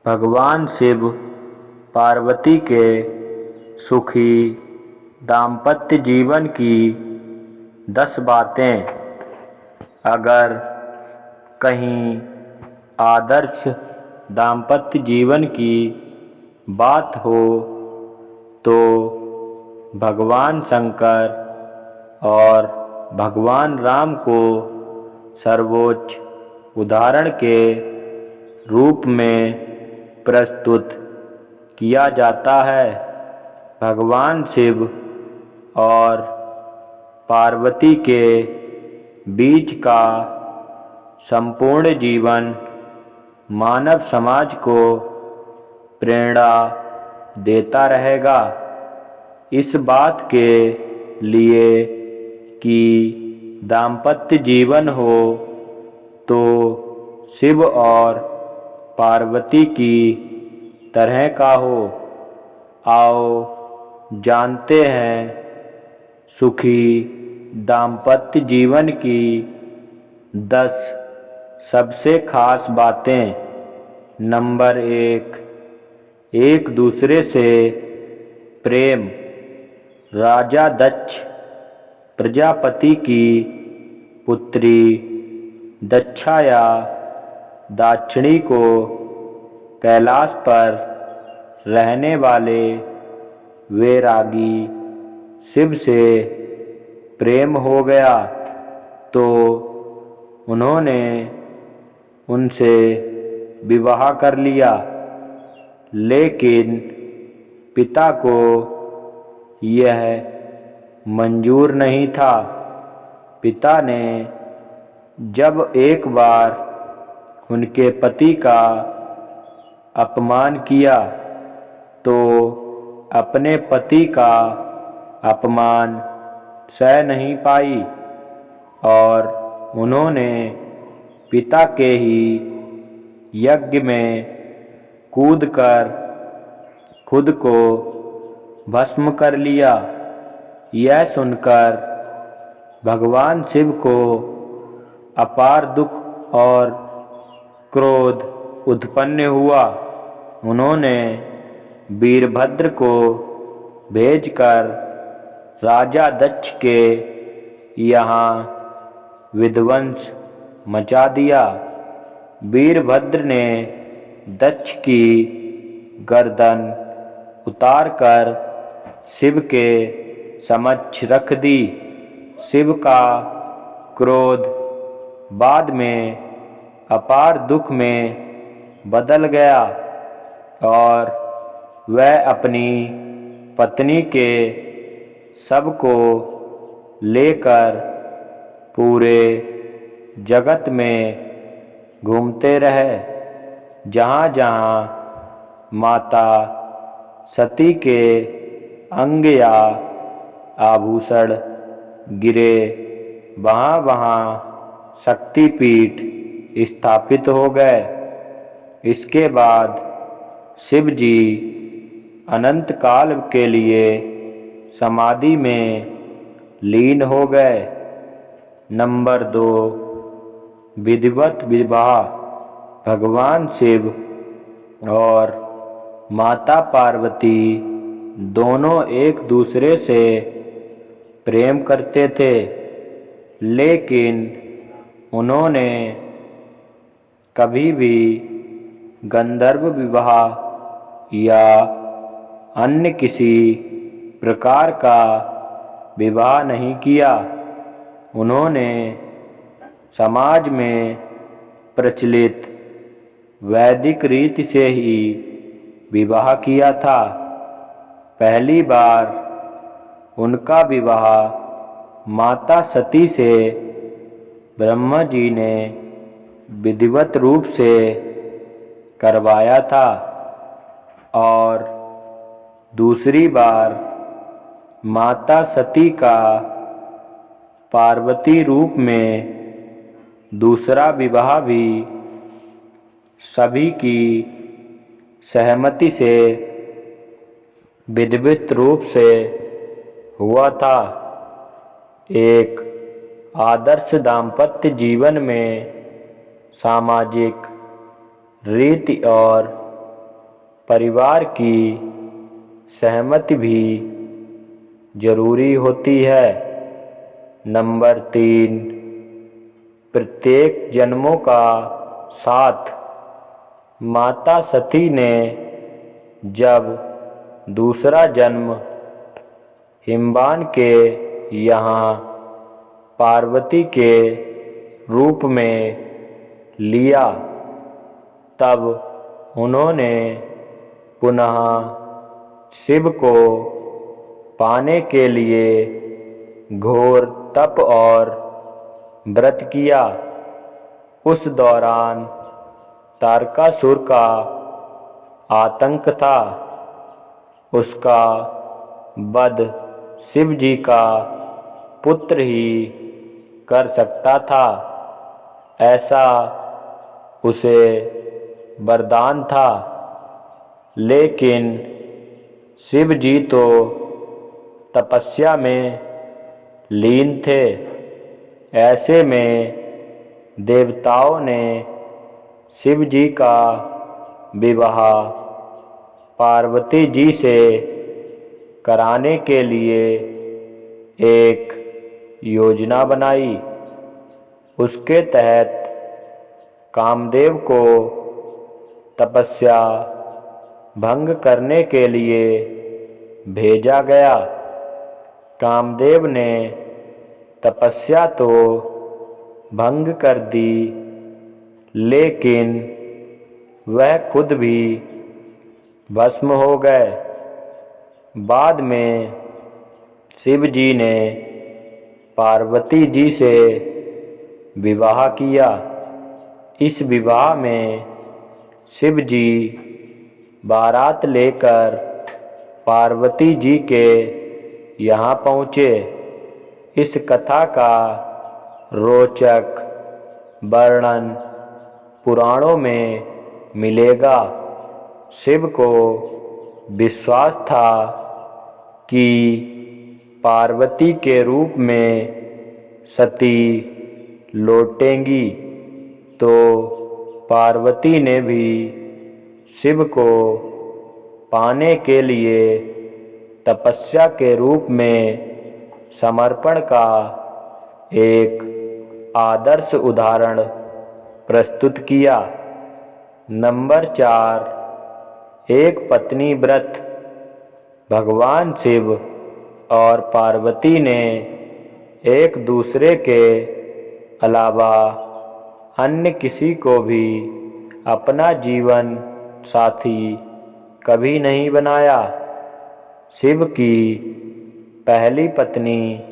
भगवान शिव पार्वती के सुखी दाम्पत्य जीवन की 10 बातें। अगर कहीं आदर्श दाम्पत्य जीवन की बात हो तो भगवान शंकर और भगवान राम को सर्वोच्च उदाहरण के रूप में प्रस्तुत किया जाता है। भगवान शिव और पार्वती के बीच का संपूर्ण जीवन मानव समाज को प्रेरणा देता रहेगा। इस बात के लिए कि दाम्पत्य जीवन हो तो शिव और पार्वती की तरह का हो। आओ जानते हैं सुखी दाम्पत्य जीवन की 10 सबसे खास बातें। नंबर 1, एक दूसरे से प्रेम। राजा दक्ष प्रजापति की पुत्री दक्षा या दाक्षिणी को कैलाश पर रहने वाले वैरागी शिव से प्रेम हो गया तो उन्होंने उनसे विवाह कर लिया। लेकिन पिता को यह मंजूर नहीं था। पिता ने जब एक बार उनके पति का अपमान किया तो अपने पति का अपमान सह नहीं पाई और उन्होंने पिता के ही यज्ञ में कूदकर खुद को भस्म कर लिया। यह सुनकर भगवान शिव को अपार दुख और क्रोध उत्पन्न हुआ। उन्होंने वीरभद्र को भेजकर राजा दक्ष के यहाँ विध्वंस मचा दिया। वीरभद्र ने दक्ष की गर्दन उतारकर शिव के समक्ष रख दी। शिव का क्रोध बाद में अपार दुख में बदल गया और वह अपनी पत्नी के शव को लेकर पूरे जगत में घूमते रहे। जहाँ जहाँ माता सती के अंग या आभूषण गिरे वहाँ वहाँ शक्तिपीठ स्थापित हो गए। इसके बाद शिव जी अनंत काल के लिए समाधि में लीन हो गए। नंबर 2, विधिवत विवाह। भगवान शिव और माता पार्वती दोनों एक दूसरे से प्रेम करते थे, लेकिन उन्होंने कभी भी गंधर्व विवाह या अन्य किसी प्रकार का विवाह नहीं किया। उन्होंने समाज में प्रचलित वैदिक रीति से ही विवाह किया था। पहली बार उनका विवाह माता सती से ब्रह्मा जी ने विधिवत रूप से करवाया था और दूसरी बार माता सती का पार्वती रूप में दूसरा विवाह भी सभी की सहमति से विधिवत रूप से हुआ था। एक आदर्श दाम्पत्य जीवन में सामाजिक रीति और परिवार की सहमति भी जरूरी होती है। नंबर 3, प्रत्येक जन्मों का साथ। माता सती ने जब दूसरा जन्म हिमवान के यहाँ पार्वती के रूप में लिया, तब उन्होंने पुनः शिव को पाने के लिए घोर तप और व्रत किया। उस दौरान तारकासुर का आतंक था। उसका वध शिव जी का पुत्र ही कर सकता था, ऐसा उसे वरदान था। लेकिन शिव जी तो तपस्या में लीन थे। ऐसे में देवताओं ने शिव जी का विवाह पार्वती जी से कराने के लिए एक योजना बनाई। उसके तहत कामदेव को तपस्या भंग करने के लिए भेजा गया। कामदेव ने तपस्या तो भंग कर दी, लेकिन वह खुद भी भस्म हो गए। बाद में शिव जी ने पार्वती जी से विवाह किया। इस विवाह में शिव जी बारात लेकर पार्वती जी के यहाँ पहुँचे। इस कथा का रोचक वर्णन पुराणों में मिलेगा। शिव को विश्वास था कि पार्वती के रूप में सती लौटेंगी, तो पार्वती ने भी शिव को पाने के लिए तपस्या के रूप में समर्पण का एक आदर्श उदाहरण प्रस्तुत किया। नंबर 4, एक पत्नी व्रत। भगवान शिव और पार्वती ने एक दूसरे के अलावा अन्य किसी को भी अपना जीवन साथी कभी नहीं बनाया। शिव की पहली पत्नी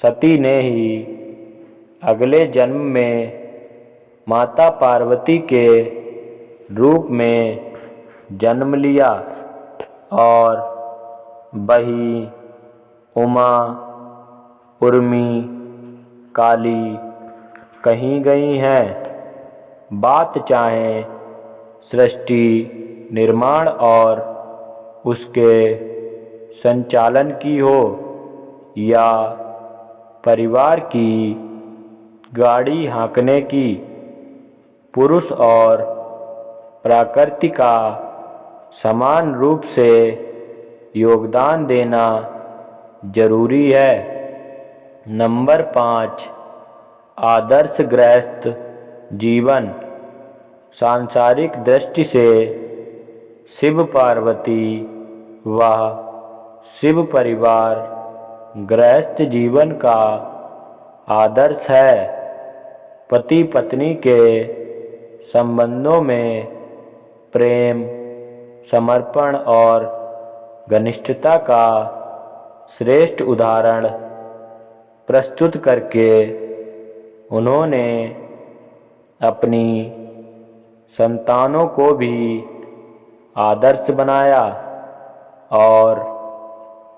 सती ने ही अगले जन्म में माता पार्वती के रूप में जन्म लिया और वही उमा, उर्मी, काली कहीं गई हैं। बात चाहे सृष्टि निर्माण और उसके संचालन की हो, या परिवार की गाड़ी हाँकने की, पुरुष और प्रकृति का समान रूप से योगदान देना जरूरी है। नंबर 5, आदर्श गृहस्थ जीवन। सांसारिक दृष्टि से शिव पार्वती व शिव परिवार गृहस्थ जीवन का आदर्श है। पति पत्नी के संबंधों में प्रेम, समर्पण और घनिष्ठता का श्रेष्ठ उदाहरण प्रस्तुत करके उन्होंने अपनी संतानों को भी आदर्श बनाया और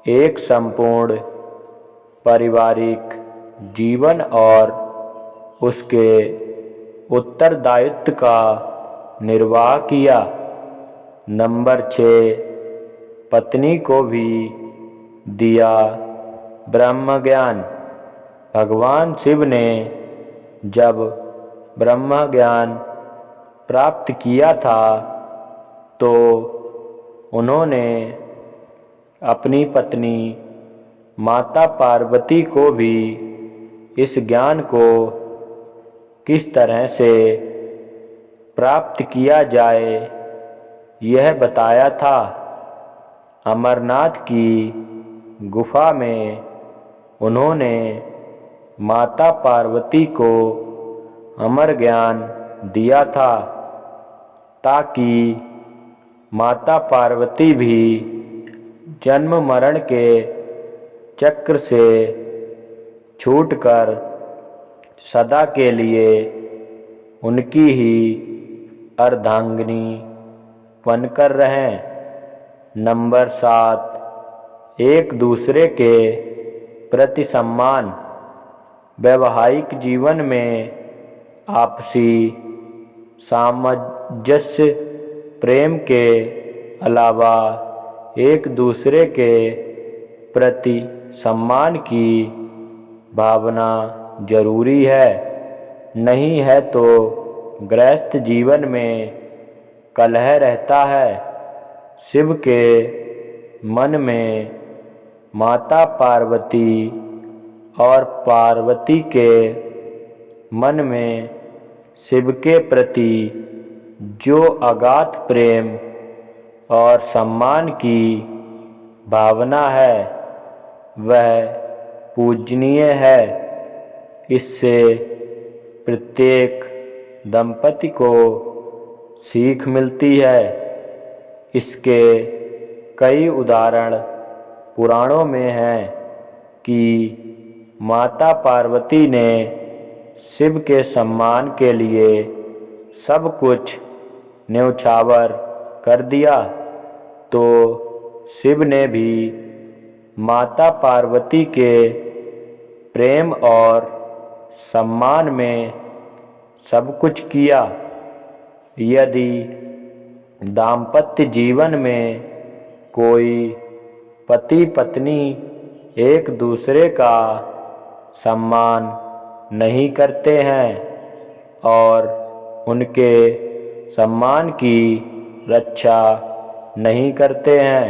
एक संपूर्ण पारिवारिक जीवन और उसके उत्तरदायित्व का निर्वाह किया। नंबर 6, पत्नी को भी दिया ब्रह्म ज्ञान। भगवान शिव ने जब ब्रह्म ज्ञान प्राप्त किया था, तो उन्होंने अपनी पत्नी माता पार्वती को भी इस ज्ञान को किस तरह से प्राप्त किया जाए यह बताया था। अमरनाथ की गुफा में उन्होंने माता पार्वती को अमर ज्ञान दिया था ताकि माता पार्वती भी जन्म मरण के चक्र से छूटकर सदा के लिए उनकी ही अर्धांगिनी बनकर रहें। नंबर 7, एक दूसरे के प्रति सम्मान। वैवाहिक जीवन में आपसी सामंजस्य प्रेम के अलावा एक दूसरे के प्रति सम्मान की भावना जरूरी है। नहीं है तो गृहस्थ जीवन में कलह रहता है। शिव के मन में माता पार्वती और पार्वती के मन में शिव के प्रति जो अगाध प्रेम और सम्मान की भावना है वह पूजनीय है। इससे प्रत्येक दंपति को सीख मिलती है। इसके कई उदाहरण पुराणों में हैं कि माता पार्वती ने शिव के सम्मान के लिए सब कुछ न्यौछावर कर दिया तो शिव ने भी माता पार्वती के प्रेम और सम्मान में सब कुछ किया। यदि दाम्पत्य जीवन में कोई पति पत्नी एक दूसरे का सम्मान नहीं करते हैं और उनके सम्मान की रक्षा नहीं करते हैं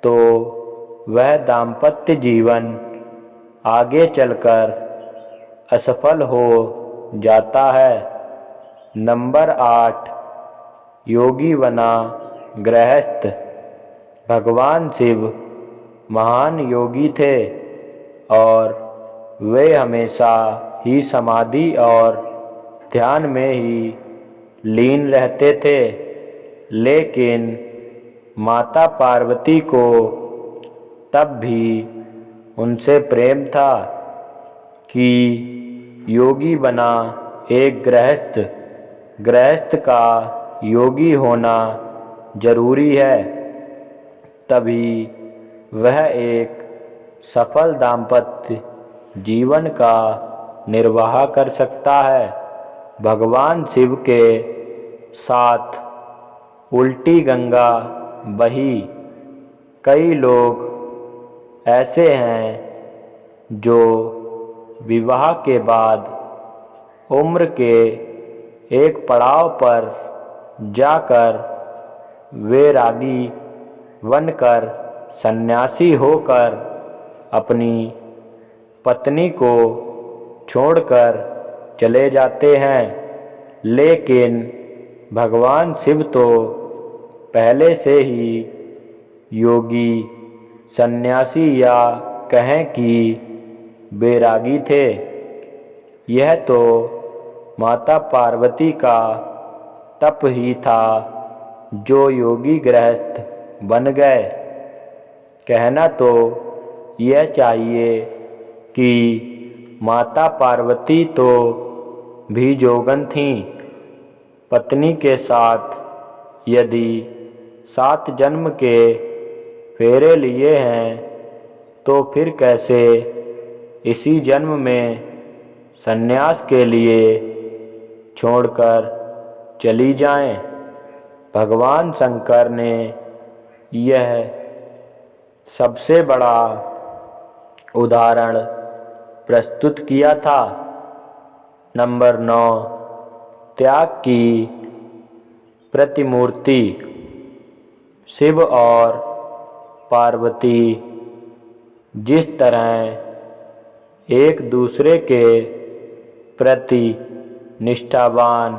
तो वह दाम्पत्य जीवन आगे चलकर असफल हो जाता है। नंबर 8, योगी बना गृहस्थ। भगवान शिव महान योगी थे और वे हमेशा ही समाधि और ध्यान में ही लीन रहते थे। लेकिन माता पार्वती को तब भी उनसे प्रेम था कि योगी बना एक गृहस्थ। गृहस्थ का योगी होना जरूरी है, तभी वह एक सफल दाम्पत्य जीवन का निर्वाह कर सकता है। भगवान शिव के साथ उल्टी गंगा बही। कई लोग ऐसे हैं जो विवाह के बाद उम्र के एक पड़ाव पर जाकर वैरागी बनकर सन्यासी होकर अपनी पत्नी को छोड़कर चले जाते हैं। लेकिन भगवान शिव तो पहले से ही योगी सन्यासी या कहें कि वैरागी थे। यह तो माता पार्वती का तप ही था जो योगी गृहस्थ बन गए। कहना तो यह चाहिए कि माता पार्वती तो भी जोगन थीं। पत्नी के साथ यदि 7 जन्म के फेरे लिए हैं तो फिर कैसे इसी जन्म में सन्यास के लिए छोड़कर चली जाएं। भगवान शंकर ने यह सबसे बड़ा उदाहरण प्रस्तुत किया था। नंबर 9, त्याग की प्रतिमूर्ति। शिव और पार्वती जिस तरह एक दूसरे के प्रति निष्ठावान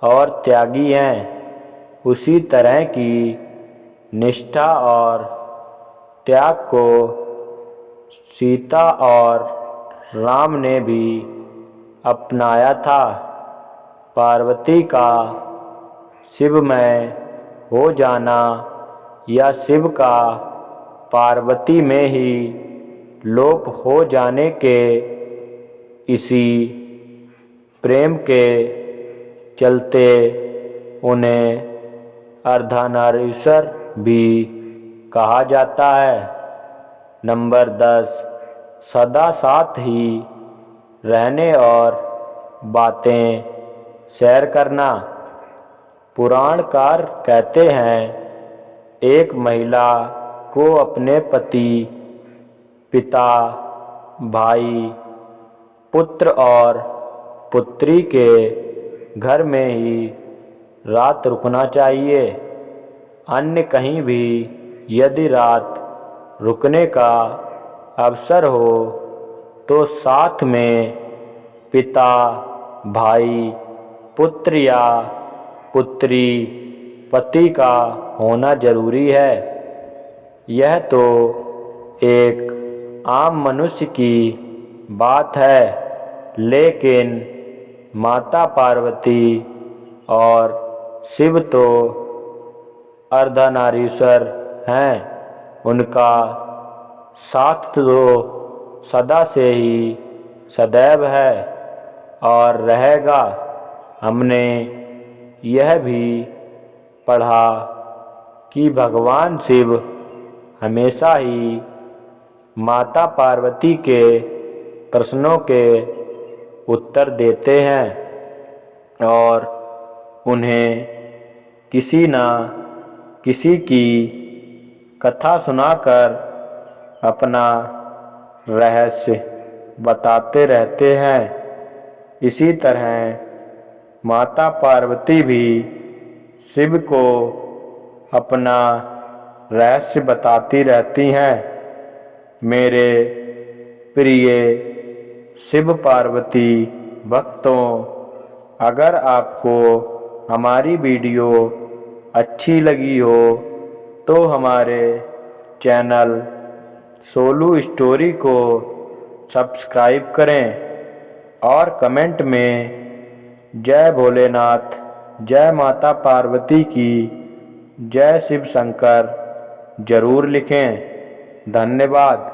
और त्यागी हैं, उसी तरह की निष्ठा और त्याग को सीता और राम ने भी अपनाया था। पार्वती का शिवमय हो जाना या शिव का पार्वती में ही लोप हो जाने के इसी प्रेम के चलते उन्हें अर्धनारीश्वर भी कहा जाता है। नंबर 10, सदा साथ ही रहने और बातें शेयर करना। पुराणकार कहते हैं, एक महिला को अपने पति, पिता, भाई, पुत्र और पुत्री के घर में ही रात रुकना चाहिए। अन्य कहीं भी यदि रात रुकने का अवसर हो तो साथ में पिता, भाई, पुत्र या पुत्री, पति का होना जरूरी है। यह तो एक आम मनुष्य की बात है, लेकिन माता पार्वती और शिव तो अर्धनारीश्वर हैं। उनका साथ तो सदा से ही सदैव है और रहेगा। हमने यह भी पढ़ा कि भगवान शिव हमेशा ही माता पार्वती के प्रश्नों के उत्तर देते हैं और उन्हें किसी न किसी की कथा सुनाकर अपना रहस्य बताते रहते हैं। इसी तरह माता पार्वती भी शिव को अपना रहस्य बताती रहती हैं। मेरे प्रिय शिव पार्वती भक्तों, अगर आपको हमारी वीडियो अच्छी लगी हो तो हमारे चैनल सोलू स्टोरी को सब्सक्राइब करें और कमेंट में जय भोलेनाथ, जय माता पार्वती की, जय शिव शंकर जरूर लिखें। धन्यवाद।